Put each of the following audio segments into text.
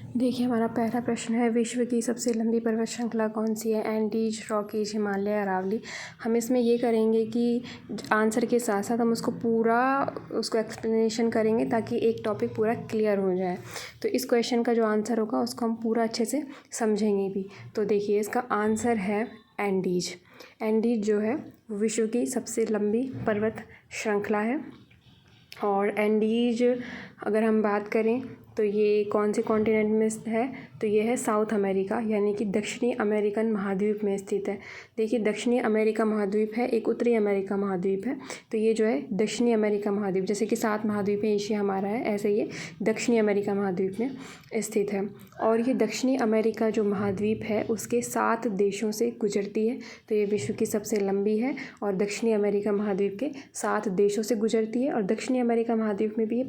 देखिए, हमारा पहला प्रश्न है, विश्व की सबसे लंबी पर्वत श्रृंखला कौन सी है? Andes, Rockies, Himalaya, Aravalli. हम इसमें ये करेंगे कि आंसर के साथ साथ हम उसको एक्सप्लेनेशन करेंगे ताकि एक टॉपिक पूरा क्लियर हो जाए। तो इस क्वेश्चन का जो आंसर होगा उसको हम पूरा अच्छे से समझेंगे भी। तो देखिए, इसका आंसर है एंडीज। एंडीज जो है विश्व की सबसे लंबी पर्वत श्रृंखला है। और एंडीज अगर हम बात करें तो ये कौन से कॉन्टिनेंट में स्थित है? तो ये है साउथ अमेरिका, यानी कि दक्षिणी अमेरिकन महाद्वीप में स्थित है। देखिए, दक्षिणी अमेरिका महाद्वीप है, एक उत्तरी अमेरिका महाद्वीप है। तो ये जो है दक्षिणी अमेरिका महाद्वीप, जैसे कि 7 महाद्वीप है, एशिया हमारा है, ऐसे ये दक्षिणी अमेरिका महाद्वीप में स्थित है। और ये दक्षिणी अमेरिका जो महाद्वीप है उसके 7 देशों से गुजरती है। तो ये विश्व की सबसे लंबी है और दक्षिणी अमेरिका महाद्वीप के 7 देशों से गुजरती है। और दक्षिणी अमेरिका महाद्वीप में भी ये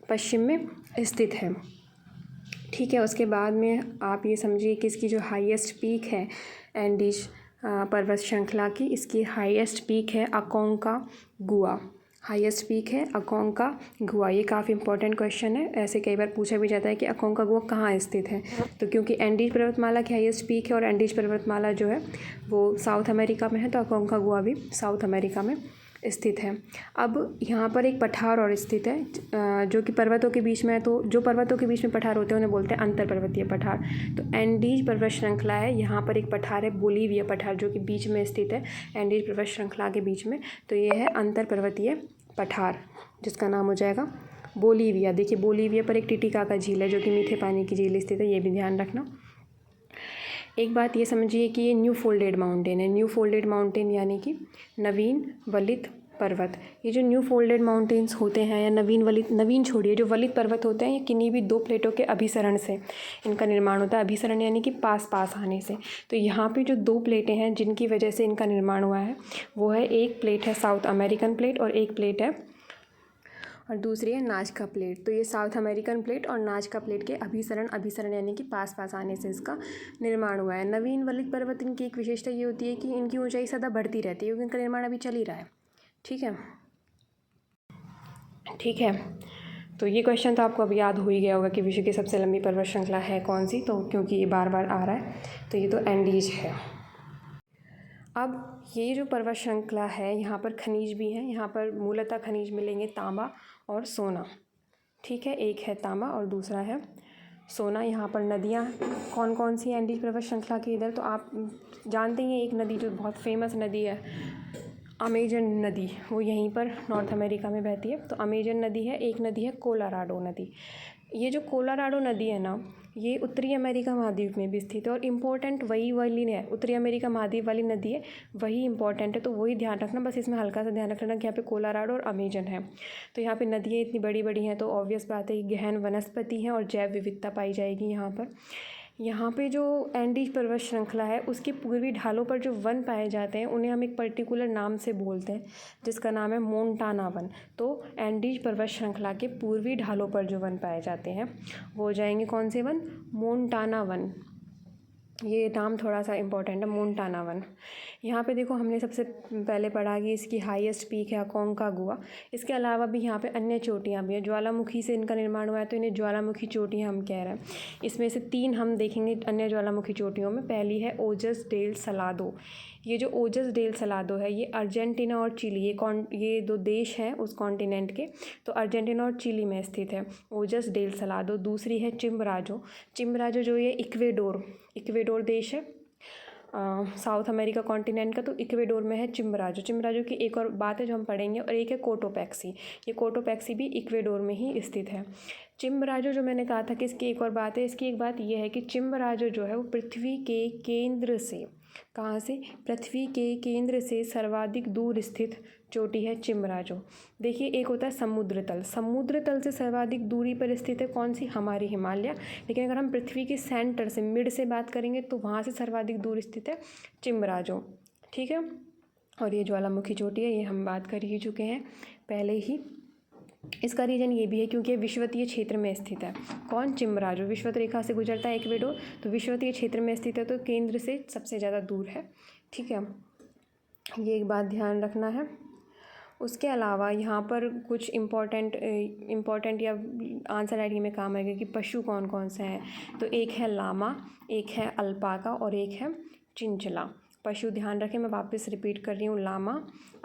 पश्चिम में स्थित है। ठीक है, उसके बाद में आप ये समझिए कि इसकी जो हाईएस्ट पीक है एंडीज पर्वत श्रृंखला की, इसकी हाईएस्ट पीक है अकोंकागुआ। हाईएस्ट पीक है अकोंकागुआ। ये काफ़ी इंपॉर्टेंट क्वेश्चन है, ऐसे कई बार पूछा भी जाता है कि अकोंकागुआ कहाँ स्थित है। तो क्योंकि एंडीज पर्वतमाला की हाईएस्ट पीक है और एंडीज पर्वतमाला जो है वो साउथ अमेरिका में है, तो अकोंकागुआ भी साउथ अमेरिका में स्थित है। अब यहाँ पर एक पठार और स्थित है जो कि पर्वतों के बीच में है। तो जो पर्वतों के बीच में पठार होते हैं उन्हें बोलते हैं अंतर पर्वतीय पठार। तो एंडीज पर्वत श्रृंखला है, यहाँ पर एक पठार है बोलीविया पठार, जो कि बीच में स्थित है एंडीज पर्वत श्रृंखला के बीच में। तो ये है अंतर पर्वतीय पठार, जिसका नाम हो जाएगा बोलीविया। देखिए, बोलीविया पर एक टिटिकाका झील है जो कि मीठे पानी की झील स्थित है, ये भी ध्यान रखना। एक बात ये समझिए कि ये न्यू फोल्डेड माउंटेन है। न्यू फोल्डेड माउंटेन यानी कि नवीन वलित पर्वत। ये जो न्यू फोल्डेड माउंटेन्स होते हैं या नवीन छोड़िए, जो वलित पर्वत होते हैं, ये किन्हीं भी 2 प्लेटों के अभिसरण से इनका निर्माण होता है। अभिसरण यानी कि पास आने से। तो यहाँ पे जो 2 प्लेटें हैं जिनकी वजह से इनका निर्माण हुआ है वो है, एक प्लेट है साउथ अमेरिकन प्लेट और एक प्लेट है और दूसरी है नाजका प्लेट। तो ये साउथ अमेरिकन प्लेट और नाजका प्लेट के अभिसरण यानी कि पास आने से इसका निर्माण हुआ है। नवीन वलित पर्वत इनकी एक विशेषता ये होती है कि इनकी ऊंचाई सदा बढ़ती रहती है, क्योंकि इनका निर्माण अभी चल ही रहा है। ठीक है, तो ये क्वेश्चन तो आपको अब याद हो ही गया होगा कि विश्व की सबसे लंबी पर्वत श्रृंखला है कौन सी। तो क्योंकि ये बार बार आ रहा है, तो ये तो एंडीज है। अब ये जो पर्वत श्रृंखला है, यहाँ पर खनिज भी हैं। यहाँ पर मूलतः खनिज मिलेंगे तांबा और सोना। ठीक है, एक है तांबा और दूसरा है सोना। यहाँ पर नदियाँ कौन कौन सी हैं एंडीज पर्वत श्रृंखला के इधर? तो आप जानते ही हैं, एक नदी जो बहुत फेमस नदी है अमेजन नदी, वो यहीं पर नॉर्थ अमेरिका में बहती है। तो अमेजन नदी है। एक नदी है कोलोराडो नदी। ये जो कोलोराडो नदी है ना, ये उत्तरी अमेरिका महाद्वीप में भी स्थित है और इम्पोर्टेंट वही वाली है, उत्तरी अमेरिका महाद्वीप वाली नदी है, वही इम्पोर्टेंट है। तो वही ध्यान रखना, बस इसमें हल्का सा ध्यान रखना कि यहाँ पे कोलोराडो और अमेजन है। तो यहाँ पे नदियाँ इतनी बड़ी बड़ी हैं तो ऑब्वियस बात है कि गहन वनस्पति हैं और जैव विविधता पाई जाएगी यहाँ पर। यहाँ पे जो एंडीज पर्वत श्रृंखला है उसके पूर्वी ढालों पर जो वन पाए जाते हैं उन्हें हम एक पर्टिकुलर नाम से बोलते हैं, जिसका नाम है मोंटाना वन। तो एंडीज पर्वत श्रृंखला के पूर्वी ढालों पर जो वन पाए जाते हैं वो हो जाएंगे कौन से वन? Montana one. ये नाम थोड़ा सा इम्पोर्टेंट है, मोंटाना वन। यहाँ पे देखो, हमने सबसे पहले पढ़ा कि इसकी हाईएस्ट पीक है अकोंकागुआ। इसके अलावा भी यहाँ पे अन्य चोटियाँ भी हैं। ज्वालामुखी से इनका निर्माण हुआ है, तो इन्हें ज्वालामुखी चोटियाँ हम कह रहे हैं। इसमें से 3 हम देखेंगे अन्य ज्वालामुखी चोटियों में। पहली है ओजस डेल सलादो। ये जो ओजस डेल सलादो है, ये अर्जेंटीना और चिली, ये 2 देश हैं उस कॉन्टिनेंट के। तो अर्जेंटीना और चिली में स्थित है ओजस डेल सलादो। दूसरी है चिम्बराजो। चिम्बराजो जो ये इक्वेडोर देश है साउथ अमेरिका कॉन्टिनेंट का। तो इक्वेडोर में है चिम्बराजो। चिम्बराजो की एक और बात है जो हम पढ़ेंगे। और एक है कोटोपैक्सी। ये कोटोपैक्सी भी इक्वेडोर में ही स्थित है। चिम्बराजो जो मैंने कहा था कि इसकी एक और बात है, इसकी एक बात यह है कि चिम्बराजो जो है वो पृथ्वी के केंद्र से, कहाँ से? पृथ्वी के केंद्र से सर्वाधिक दूर स्थित चोटी है चिम्बराजो। देखिए, एक होता है समुद्र तल से सर्वाधिक दूरी पर स्थित है कौन सी? हमारी हिमालय। लेकिन अगर हम पृथ्वी के सेंटर से, मिड से बात करेंगे तो वहाँ से सर्वाधिक दूर स्थित है चिम्बराजो। ठीक है, और ये ज्वालामुखी चोटी है, ये हम बात कर ही चुके हैं पहले ही। इसका रीज़न ये भी है क्योंकि विषुवतीय क्षेत्र में स्थित है। कौन? चिम्बराजो। विषुवत रेखा से गुजरता है इक्वेडोर, तो विषुवतीय क्षेत्र में स्थित है, तो केंद्र से सबसे ज़्यादा दूर है। ठीक है, ये एक बात ध्यान रखना है। उसके अलावा यहाँ पर कुछ इम्पॉर्टेंट या आंसर राइटिंग में काम आएगा कि पशु कौन कौन से हैं। तो एक है लामा, एक है अल्पाका और एक है चिंचला। पशु ध्यान रखें, मैं वापस रिपीट कर रही हूँ, लामा,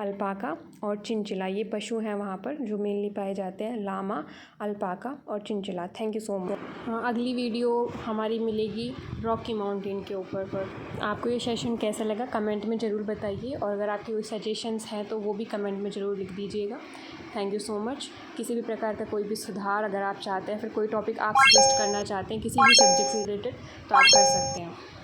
अल्पाका और चिंचिला, ये पशु हैं वहाँ पर जो मेनली पाए जाते हैं, लामा, अल्पाका और chinchilla. Thank you so much. हाँ, अगली वीडियो हमारी मिलेगी रॉकी माउंटेन के ऊपर पर। आपको ये सेशन कैसा लगा कमेंट में ज़रूर बताइए, और अगर आपकी कोई सजेशंस हैं तो वो भी कमेंट में ज़रूर लिख दीजिएगा। Thank you so much. किसी भी प्रकार का कोई भी सुधार अगर आप चाहते हैं, फिर कोई टॉपिक आप सजेस्ट करना चाहते हैं किसी भी सब्जेक्ट से रिलेटेड, तो आप कर सकते हैं।